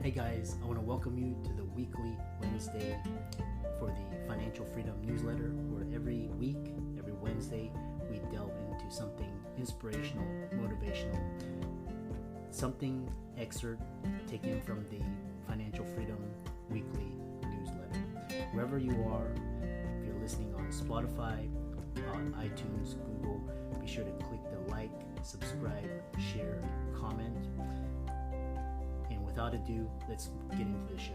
Hey guys, I want to welcome you to the weekly Wednesday for the Financial Freedom newsletter, where every week, every Wednesday, we delve into something inspirational, motivational, something excerpt taken from the Financial Freedom weekly newsletter. Wherever you are, if you're listening on Spotify, on iTunes, Google, be sure to click the like, subscribe, share, comment. And without ado, let's get into the show.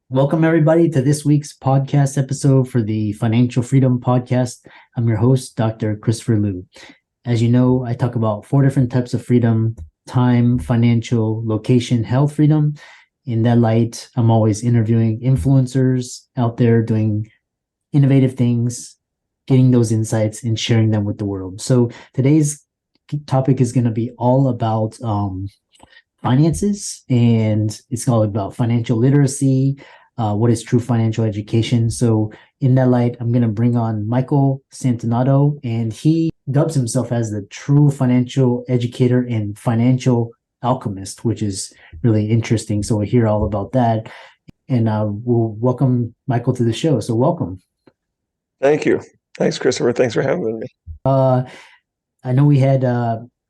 Welcome everybody to this week's podcast episode for the Financial Freedom Podcast. I'm your host, Dr. Christopher Liu. As you know, I talk about 4 different types of freedom: time, financial, location, health freedom. In that light, I'm always interviewing influencers out there doing innovative things, getting those insights and sharing them with the world. So today's topic is going to be all about finances, and it's all about financial literacy, what is true financial education. So in that light, I'm going to bring on Michael Santonato, and he dubs himself as the true financial educator and financial alchemist, which is really interesting. So we'll hear all about that, and we'll welcome Michael to the show. So welcome. Thank you. Thanks, Christopher. Thanks for having me. I know we had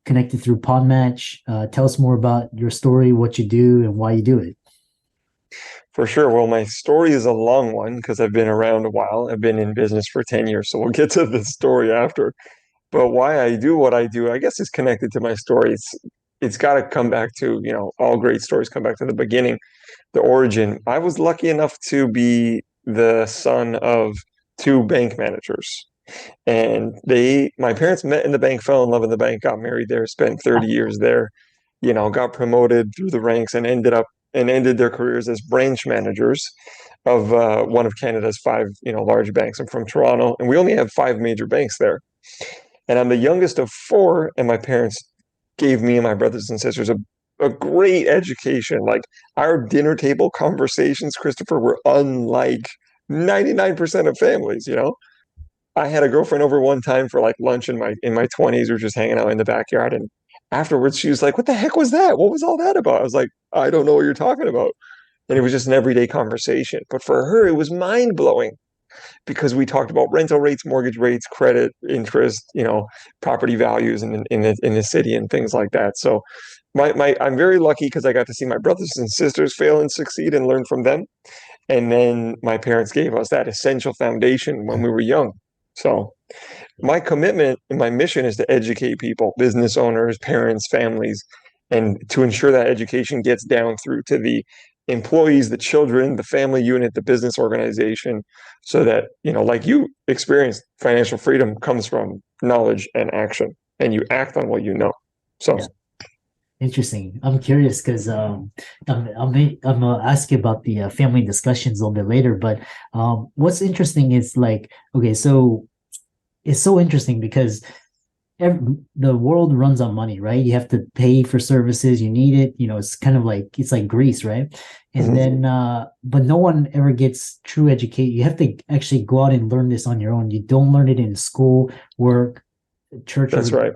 connected through Podmatch. Tell us more about your story, what you do, and why you do it. For sure. Well, my story is a long one because I've been around a while. I've been in business for 10 years, so we'll get to the story after. But why I do what I do, I guess, is connected to my story. It's got to come back to, all great stories come back to the beginning, the origin. I was lucky enough to be the son of 2 bank managers. And my parents met in the bank, fell in love in the bank, got married there, spent 30 years there, got promoted through the ranks and ended their careers as branch managers of one of Canada's 5, large banks. I'm from Toronto, and we only have 5 major banks there. And I'm the youngest of 4, and my parents gave me and my brothers and sisters a great education. Like, our dinner table conversations, Christopher, were unlike 99% of families. I had a girlfriend over one time for like lunch in my 20s. We were just hanging out in the backyard, and afterwards she was like, "What the heck was that? What was all that about?" I was like, "I don't know what you're talking about." And it was just an everyday conversation. But for her, it was mind-blowing because we talked about rental rates, mortgage rates, credit, interest, property values in the city and things like that. So I'm very lucky because I got to see my brothers and sisters fail and succeed and learn from them. And then my parents gave us that essential foundation when we were young. So my commitment and my mission is to educate people, business owners, parents, families, and to ensure that education gets down through to the employees, the children, the family unit, the business organization, so that, like you experienced, financial freedom comes from knowledge and action, and you act on what you know. So. Yeah. Interesting. I'm curious because I'm gonna ask you about the family discussions a little bit later. But what's interesting is okay, so it's so interesting because the world runs on money, right? You have to pay for services, you need it. It's kind of like grease, right? And then, but no one ever gets true education. You have to actually go out and learn this on your own. You don't learn it in school, work, church. That's right.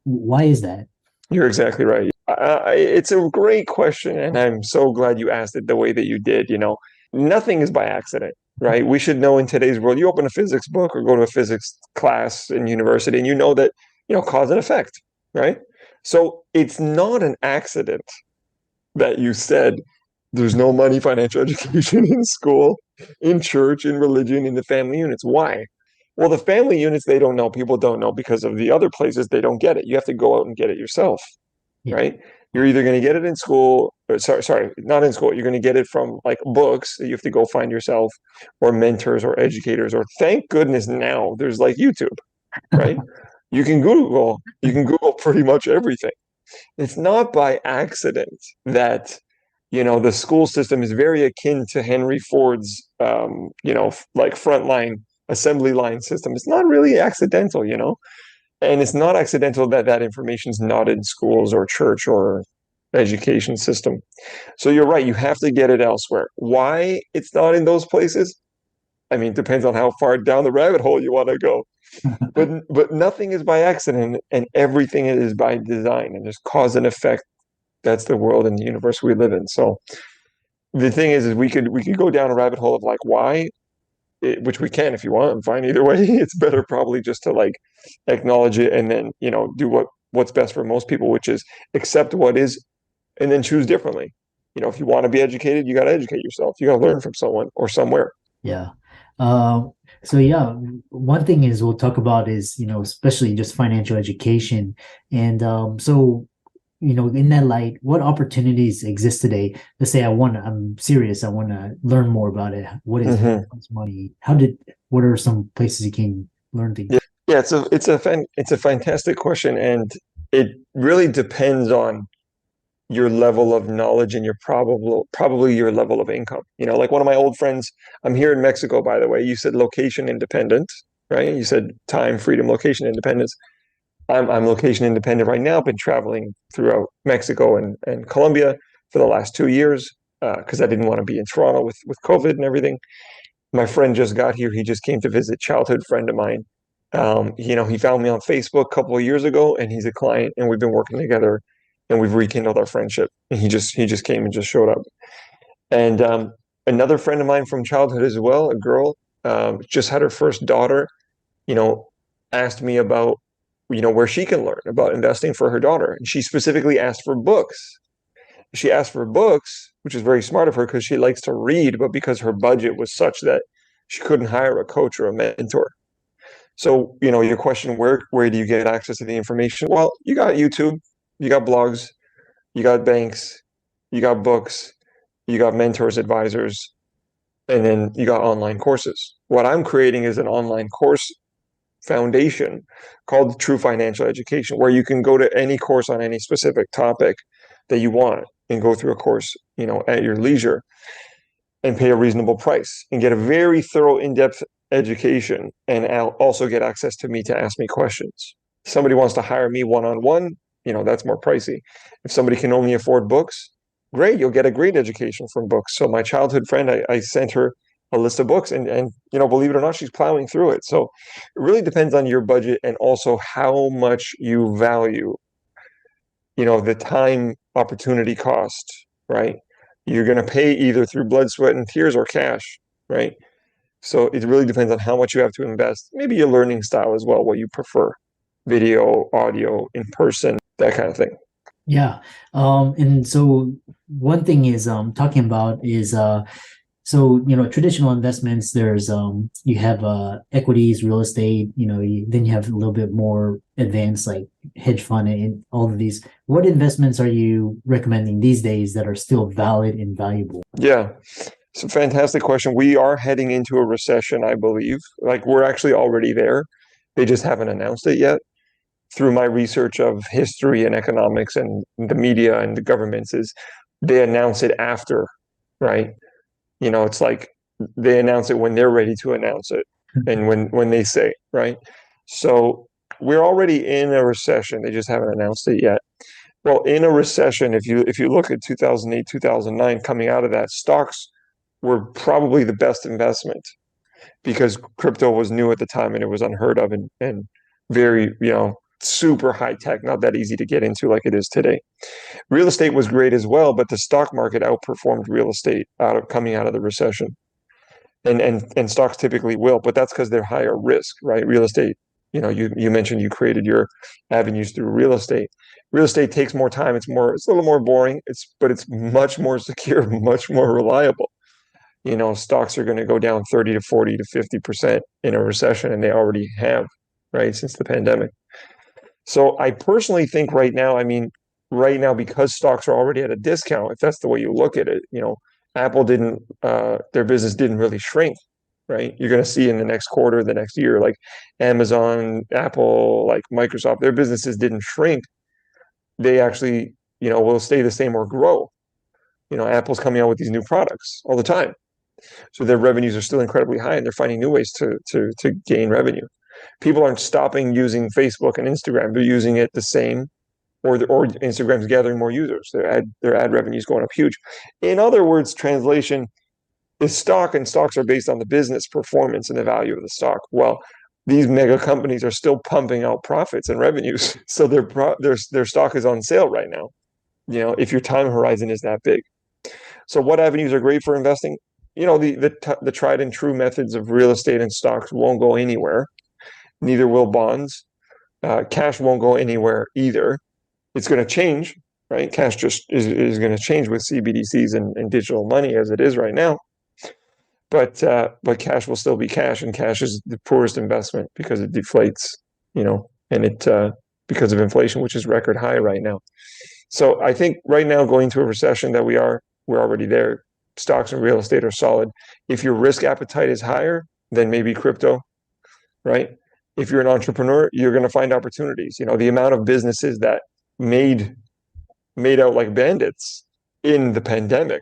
Why is that? You're exactly right. It's a great question, and I'm so glad you asked it the way that you did. Nothing is by accident, right? We should know in today's world, you open a physics book or go to a physics class in university, and you know that, cause and effect, right? So it's not an accident that you said there's no money financial education in school, in church, in religion, in the family units. Why? Well, the family units, they don't know. People don't know because of the other places they don't get it. You have to go out and get it yourself, right? You're either going to get it in school, or sorry, not in school. You're going to get it from like books that you have to go find yourself, or mentors or educators, or thank goodness now there's like YouTube, right? You can Google pretty much everything. It's not by accident that, the school system is very akin to Henry Ford's, like frontline assembly line system. It's not really accidental, and it's not accidental that that information is not in schools or church or education system. So you're right, you have to get it elsewhere. Why it's not in those places? I mean, depends on how far down the rabbit hole you want to go. But nothing is by accident, and everything is by design, and there's cause and effect. That's the world and the universe we live in. So the thing is we could go down a rabbit hole of like why, which we can if you want. I'm fine either way. It's better probably just to like acknowledge it and then do what's best for most people, which is accept what is and then choose differently. If you want to be educated, you got to educate yourself. You got to learn from someone or somewhere. Yeah. Um, so yeah, one thing is we'll talk about is, especially just financial education. And so, in that light, what opportunities exist today? Let's say I'm serious, I want to learn more about it. What is Hmm. money? What are some places you can learn things? Yeah, yeah. It's a fantastic question, and it really depends on your level of knowledge and your probably your level of income. Like one of my old friends, I'm here in Mexico, by the way. You said location independent, right? You said time, freedom, location independence. I'm location independent right now. I've been traveling throughout Mexico and Colombia for the last 2 years because I didn't want to be in Toronto with COVID and everything. My friend just got here. He just came to visit, childhood friend of mine. He found me on Facebook a couple of years ago, and he's a client, and we've been working together, and we've rekindled our friendship. And he just came and just showed up. And another friend of mine from childhood as well, a girl, just had her first daughter. You know, asked me about where she can learn about investing for her daughter, and she specifically asked for books. She asked for books, which is very smart of her because she likes to read, but because her budget was such that she couldn't hire a coach or a mentor. So, your question, where do you get access to the information? Well, you got YouTube, you got blogs, you got banks, you got books, you got mentors, advisors, and then you got online courses. What I'm creating is an online course foundation called True Financial Education, where you can go to any course on any specific topic that you want and go through a course, at your leisure and pay a reasonable price and get a very thorough, in-depth education and also get access to me to ask me questions. If somebody wants to hire me one-on-one, that's more pricey. If somebody can only afford books, great, you'll get a great education from books. So my childhood friend, I sent her a list of books and believe it or not, she's plowing through it. So it really depends on your budget and also how much you value the time opportunity cost, right? You're going to pay either through blood, sweat, and tears or cash, right? So it really depends on how much you have to invest. Maybe your learning style as well, what you prefer, video, audio, in person, that kind of thing. Yeah. And so one thing is talking about is so traditional investments, there's you have equities, real estate, then you have a little bit more advanced like hedge fund and all of these. What investments are you recommending these days that are still valid and valuable? Yeah. It's a fantastic question. We are heading into a recession, I believe. Like we're actually already there. They just haven't announced it yet. Through my research of history and economics and the media and the governments is they announce it after, right? It's like they announce it when they're ready to announce it and when they say, right? So we're already in a recession. They just haven't announced it yet. Well, in a recession, if you look at 2008, 2009, coming out of that, stocks were probably the best investment because crypto was new at the time and it was unheard of and very, super high tech, not that easy to get into like it is today. Real estate was great as well, but the stock market outperformed real estate coming out of the recession. And stocks typically will, but that's because they're higher risk, right? Real estate, you mentioned you created your avenues through real estate. Real estate takes more time. It's a little more boring. But it's much more secure, much more reliable. Stocks are going to go down 30 to 40 to 50% in a recession, and they already have, right, since the pandemic. So I personally think right now, because stocks are already at a discount, if that's the way you look at it, Apple their business didn't really shrink, right? You're going to see in the next quarter, the next year, like Amazon, Apple, like Microsoft, their businesses didn't shrink. They actually, will stay the same or grow. Apple's coming out with these new products all the time. So their revenues are still incredibly high and they're finding new ways to gain revenue. People aren't stopping using Facebook and Instagram. They're using it the same, or Instagram's gathering more users. Their ad revenue is going up huge. In other words, translation, is stock, and stocks are based on the business performance and the value of the stock. Well, these mega companies are still pumping out profits and revenues, so their stock is on sale right now. If your time horizon is that big. So, what avenues are great for investing? The tried and true methods of real estate and stocks won't go anywhere. Neither will bonds. Cash won't go anywhere either. It's going to change, right? Cash just is going to change with CBDCs and digital money as it is right now. But cash will still be cash, and cash is the poorest investment because it deflates, and it because of inflation, which is record high right now. So I think right now, going to a recession that we're already there. Stocks and real estate are solid. If your risk appetite is higher, then maybe crypto, right? If you're an entrepreneur, you're going to find opportunities. The amount of businesses that made out like bandits in the pandemic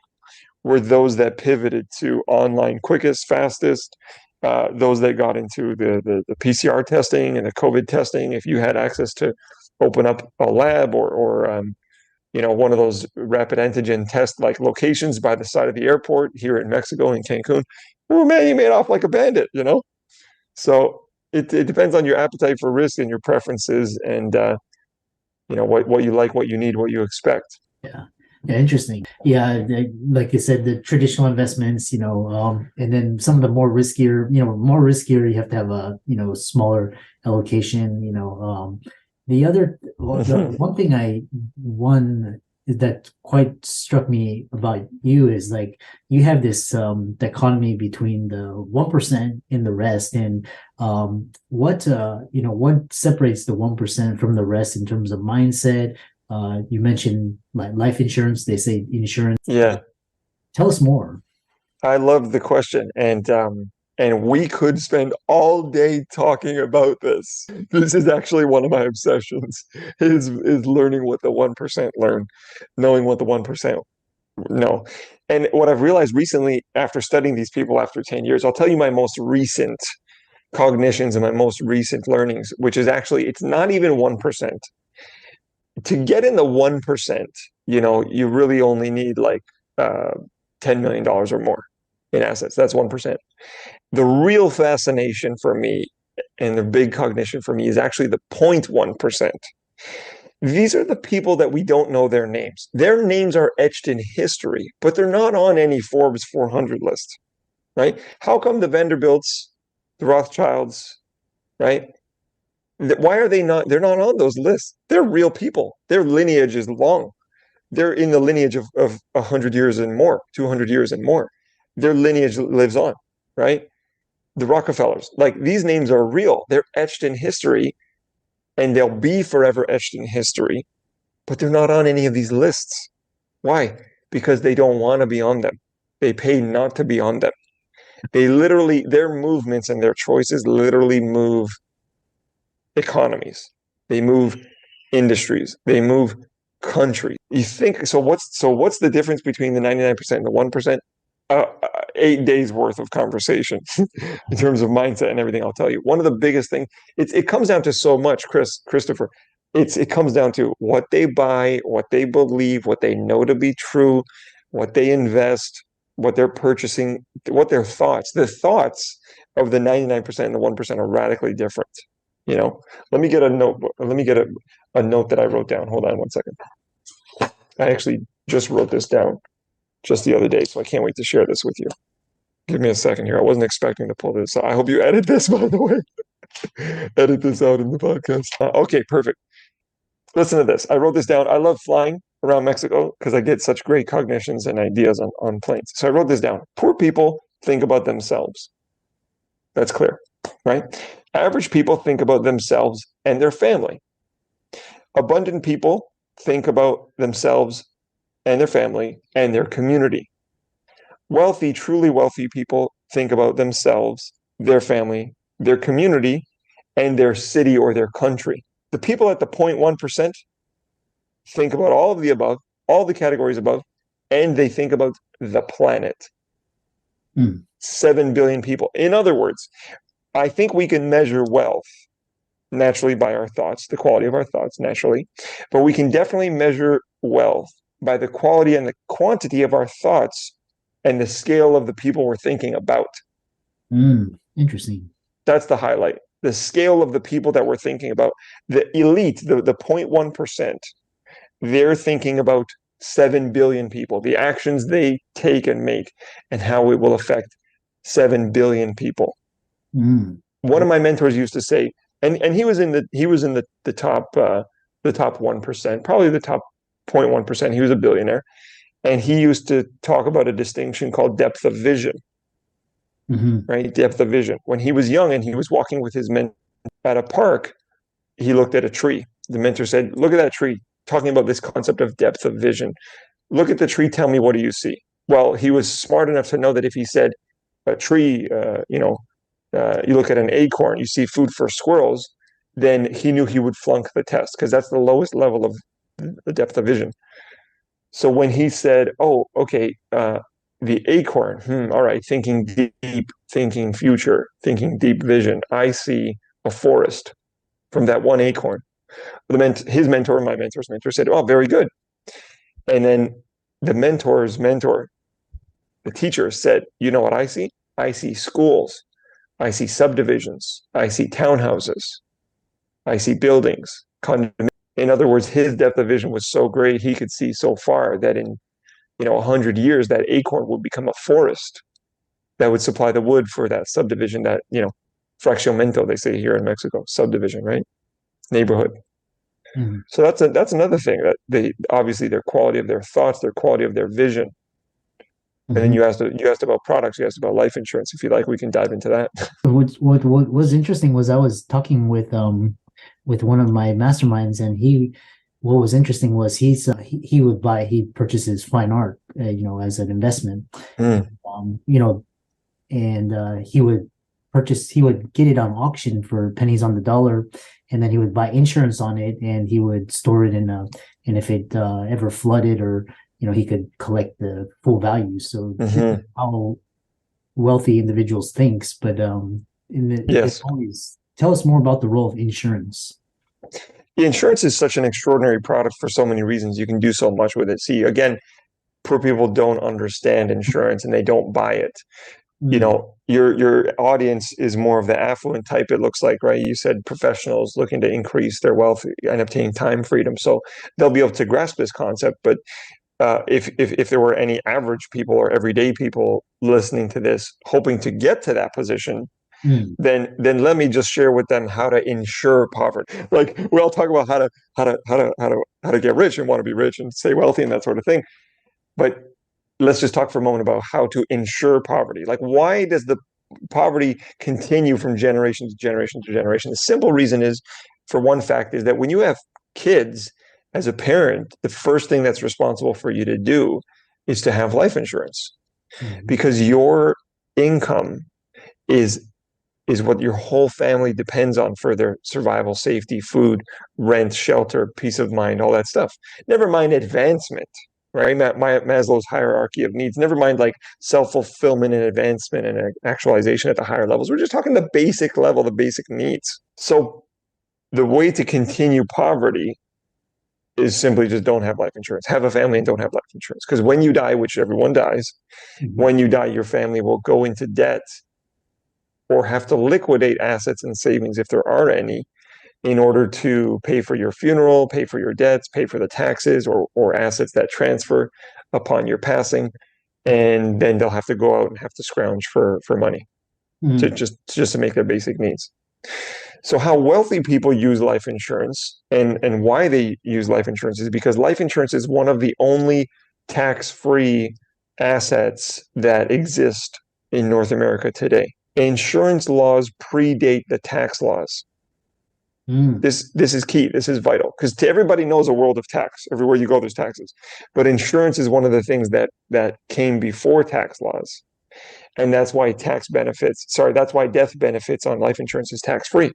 were those that pivoted to online quickest, fastest, those that got into the PCR testing and the COVID testing. If you had access to open up a lab or one of those rapid antigen test like locations by the side of the airport here in Mexico, in Cancun, oh man, you made off like a bandit. So it depends on your appetite for risk and your preferences, and what you like, what you need, what you expect. Yeah. Yeah, interesting. Yeah, like you said, the traditional investments, and then some of the more riskier, you have to have a, smaller allocation, the one thing that quite struck me about you is like you have this dichotomy between the 1% and the rest, and what separates the 1% from the rest in terms of mindset. You mentioned like life insurance. They say insurance. Yeah, Tell us more. I love the question, and we could spend all day talking about this. This is actually one of my obsessions, is learning what the 1% learn, knowing what the 1% know. And what I've realized recently after studying these people after 10 years, I'll tell you my most recent cognitions and my most recent learnings, which is actually, it's not even 1%. To get in the 1%, you really only need like $10 million or more in assets. That's 1%. The real fascination for me and the big cognition for me is actually the 0.1%. These are the people that we don't know their names. Their names are etched in history, but they're not on any Forbes 400 list, right? How come the Vanderbilts, the Rothschilds, right? Why are they not? They're not on those lists. They're real people. Their lineage is long. They're in the lineage of 100 years and more, 200 years and more. Their lineage lives on, right? The Rockefellers, like these names are real. They're etched in history, and they'll be forever etched in history, but they're not on any of these lists. Why? Because they don't want to be on them. They pay not to be on them. Their movements and their choices literally move economies. They move industries. They move countries. You think so? What's the difference between the 99% and the 1%? 8 days worth of conversation in terms of mindset and everything. I'll tell you. One of the biggest things. It comes down to so much, Christopher. It comes down to what they buy, what they believe, what they know to be true, what they invest, what they're purchasing, what their thoughts. The thoughts of the 99% and the 1% are radically different. Let me get a notebook. Let me get a note that I wrote down. Hold on one second. I actually just wrote this down just the other day, so I can't wait to share this with you. Give me a second here. I wasn't expecting to pull this. I hope you edit this, by the way. Edit this out in the podcast. Okay, perfect. Listen to this. I wrote this down. I love flying around Mexico because I get such great cognitions and ideas on planes. So I wrote this down. Poor people think about themselves. That's clear, right? Average people think about themselves and their family. Abundant people think about themselves and their family and their community. Wealthy, truly wealthy people think about themselves, their family, their community, and their city or their country. The people at the 0.1% think about all of the above, all the categories above, and they think about the planet. 7 billion people. In other words, I think we can measure wealth naturally by our thoughts, the quality of our thoughts naturally, but we can definitely measure wealth by the quality and the quantity of our thoughts and the scale of the people we're thinking about. Interesting. That's the highlight. The scale of the people that we're thinking about. The elite, the 0.1%, they're thinking about 7 billion people, the actions they take and make, and how it will affect 7 billion people. Mm. One of my mentors used to say, and he was in the top 1%, probably the top 0.1%. He was a billionaire. And he used to talk about a distinction called depth of vision, Hmm. right? Depth of vision. When he was young and he was walking with his mentor at a park, he looked at a tree. The mentor said, "Look at that tree," talking about this concept of depth of vision. "Look at the tree. Tell me, what do you see?" Well, he was smart enough to know that if he said a tree, you look at an acorn, you see food for squirrels, then he knew he would flunk the test because that's the lowest level of the depth of vision. So when he said, "Oh, okay, the acorn, all right, thinking deep, thinking future, thinking deep vision, I see a forest from that one acorn." His mentor, my mentor's mentor, said, "Oh, very good." And then the mentor's mentor, the teacher, said, "You know what I see? I see schools, I see subdivisions, I see townhouses, I see buildings, condominiums." In other words, his depth of vision was so great he could see so far that in 100 years, that acorn would become a forest that would supply the wood for that subdivision, that fraccionamiento, they say here in Mexico, subdivision, right? Neighborhood. Hmm. So that's another thing, that they obviously, their quality of their thoughts, their quality of their vision. And then Hmm. you asked about products, you asked about life insurance. If you like, we can dive into that. What was interesting was I was talking with one of my masterminds, and what was interesting was he purchases fine art, as an investment. Mm, um, you know, and he would get it on auction for pennies on the dollar, and then he would buy insurance on it, and he would store it and if it ever flooded, or he could collect the full value. So hmm. how wealthy individuals thinks, but it's Yes. always tell us more about the role of insurance. The insurance is such an extraordinary product for so many reasons. You can do so much with it. See, again, poor people don't understand insurance and they don't buy it. Mm. Your audience is more of the affluent type, it looks like, right? You said professionals looking to increase their wealth and obtain time freedom. So they'll be able to grasp this concept. But if there were any average people or everyday people listening to this, hoping to get to that position, Mm. then let me just share with them how to insure poverty. Like, we all talk about how to get rich and want to be rich and stay wealthy and that sort of thing. But let's just talk for a moment about how to ensure poverty. Like, why does the poverty continue from generation to generation to generation? The simple reason is, for one fact, is that when you have kids, as a parent, the first thing that's responsible for you to do is to have life insurance, Mm. because your income is is what your whole family depends on for their survival, safety, food, rent, shelter, peace of mind, all that stuff. Never mind advancement, right? Maslow's hierarchy of needs. Never mind like self-fulfillment and advancement and actualization at the higher levels. We're just talking the basic level, the basic needs. So the way to continue poverty is simply just don't have life insurance. Have a family and don't have life insurance. Because when you die, which everyone dies, Mhm. when you die, your family will go into debt or have to liquidate assets and savings, if there are any, in order to pay for your funeral, pay for your debts, pay for the taxes or assets that transfer upon your passing. And then they'll have to go out and have to scrounge for money to Mm. just to make their basic needs. So how wealthy people use life insurance, and why they use life insurance, is because life insurance is one of the only tax-free assets that exist in North America today. Insurance laws predate the tax laws. Mm. This is key. This is vital, because to everybody knows a world of tax. Everywhere you go, there's taxes. But insurance is one of the things that came before tax laws. And that's why death benefits on life insurance is tax free.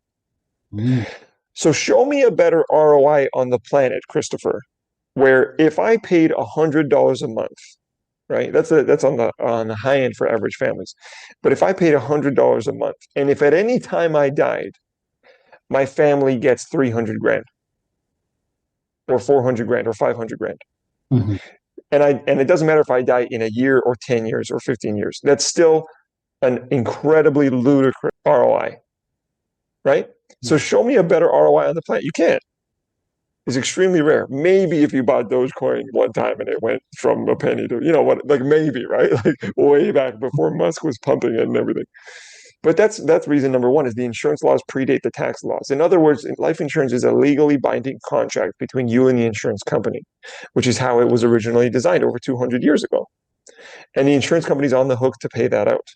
Mm. So show me a better ROI on the planet, Christopher, where if I paid $100 a month, right? That's on the high end for average families. But if I paid $100 a month, and if at any time I died, my family gets 300 grand or 400 grand or 500 grand. Mhm. And it doesn't matter if I die in a year or 10 years or 15 years. That's still an incredibly ludicrous ROI, right? So Yeah. show me a better ROI on the planet. You can't. It's extremely rare. Maybe if you bought Dogecoin one time and it went from a penny to, what, like maybe, right? Like way back before Musk was pumping it and everything. But that's reason number one is the insurance laws predate the tax laws. In other words, life insurance is a legally binding contract between you and the insurance company, which is how it was originally designed over 200 years ago. And the insurance company's on the hook to pay that out.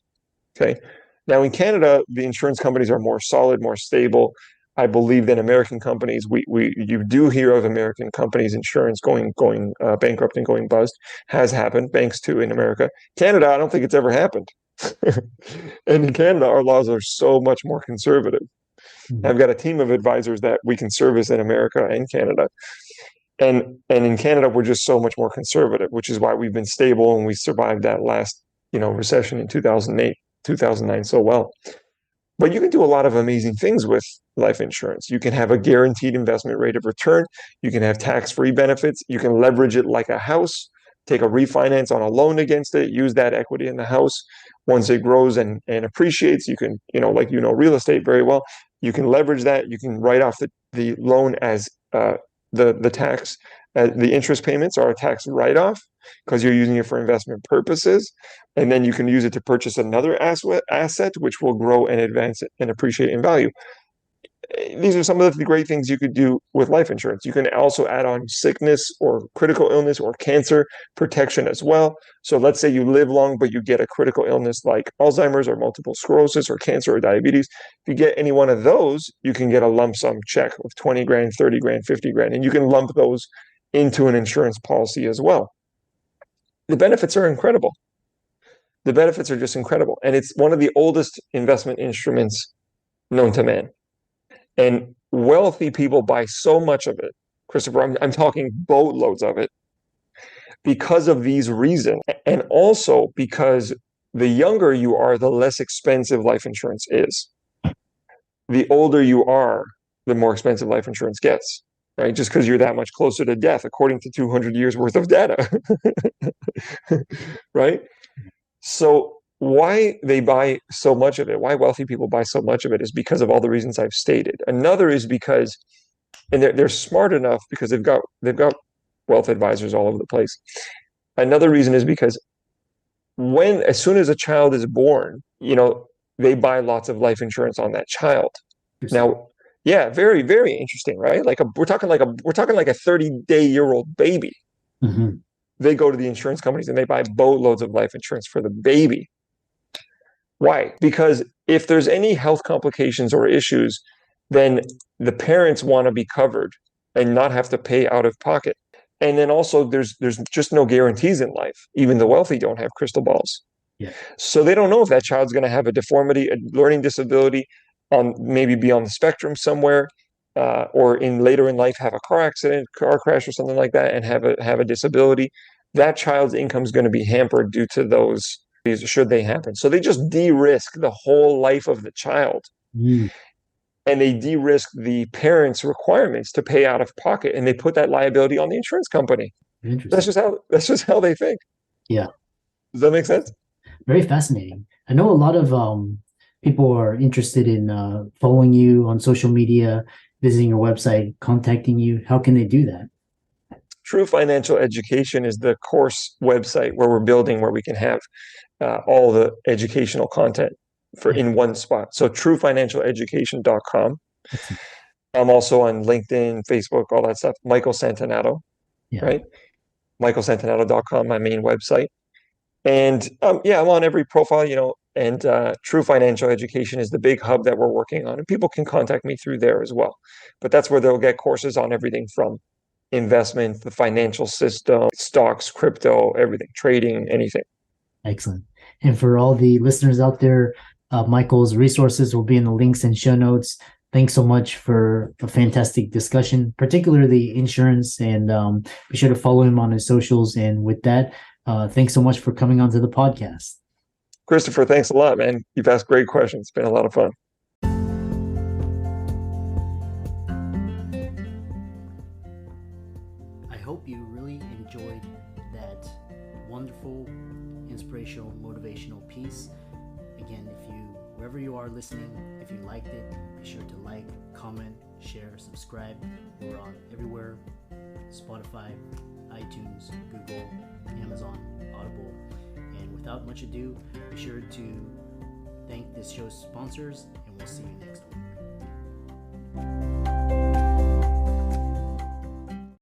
Okay. Now in Canada, the insurance companies are more solid, more stable, I believe, than American companies. You do hear of American companies' insurance going bankrupt and going bust. Has happened. Banks too in America. Canada, I don't think it's ever happened. And in Canada, our laws are so much more conservative. Mhm. I've got a team of advisors that we can service in America and Canada. And in Canada, we're just so much more conservative, which is why we've been stable and we survived that last, recession in 2008, 2009 so well. But you can do a lot of amazing things with life insurance. You can have a guaranteed investment rate of return. You can have tax-free benefits. You can leverage it like a house, take a refinance on a loan against it, use that equity in the house. Once it grows and appreciates, you can, real estate very well. You can leverage that. You can write off the loan as the tax, the interest payments are a tax write-off because you're using it for investment purposes. And then you can use it to purchase another asset, which will grow and advance and appreciate in value. These are some of the great things you could do with life insurance. You can also add on sickness or critical illness or cancer protection as well. So let's say you live long, but you get a critical illness like Alzheimer's or multiple sclerosis or cancer or diabetes. If you get any one of those, you can get a lump sum check of 20 grand, 30 grand, 50 grand, and you can lump those into an insurance policy as well. The benefits are incredible. The benefits are just incredible. And it's one of the oldest investment instruments known to man. And wealthy people buy so much of it, Christopher, I'm talking boatloads of it, because of these reasons. And also because the younger you are, the less expensive life insurance is. The older you are, the more expensive life insurance gets, right? Just because you're that much closer to death, according to 200 years worth of data, right? So why they buy so much of it, why wealthy people buy so much of it is because of all the reasons I've stated. Another is because, and they're smart enough because they've got wealth advisors all over the place. Another reason is because as soon as a child is born, they buy lots of life insurance on that child. Now, yeah, very, very interesting, right? We're talking like a 30-day-old baby. Mm-hmm. They go to the insurance companies and they buy boatloads of life insurance for the baby. Why? Because if there's any health complications or issues, then the parents want to be covered and not have to pay out of pocket. And then also there's just no guarantees in life. Even the wealthy don't have crystal balls. Yeah. So they don't know if that child's going to have a deformity, a learning disability, maybe be on the spectrum somewhere, or later in life have a car accident, car crash or something like that, and have a disability. That child's income is going to be hampered due to those, should they happen. So they just de-risk the whole life of the child. Mm. And they de-risk the parents' requirements to pay out of pocket, and they put that liability on the insurance company. That's Interesting. just how they think. Yeah. Does that make sense? Very fascinating. I know a lot of people are interested in following you on social media, visiting your website, contacting you. How can they do that? True Financial Education is the course website where we're building, where we can have all the educational content in one spot. So truefinancialeducation.com. Excellent. I'm also on LinkedIn, Facebook, all that stuff. Michael Santonato, Yeah. right? michaelsantonato.com, my main website. And yeah, I'm on every profile, and True Financial Education is the big hub that we're working on. And people can contact me through there as well. But that's where they'll get courses on everything from investment, the financial system, stocks, crypto, everything, trading, anything. Excellent. And for all the listeners out there, Michael's resources will be in the links and show notes. Thanks so much for a fantastic discussion, particularly insurance. And be sure to follow him on his socials. And with that, thanks so much for coming onto the podcast. Christopher, thanks a lot, man. You've asked great questions. It's been a lot of fun. I hope you really enjoyed that wonderful, inspirational, motivational piece. Again, wherever you are listening, if you liked it, be sure to like, comment, share, subscribe. We're on everywhere: Spotify, iTunes, Google, Amazon, Audible. And without much ado, be sure to thank this show's sponsors, and we'll see you next week.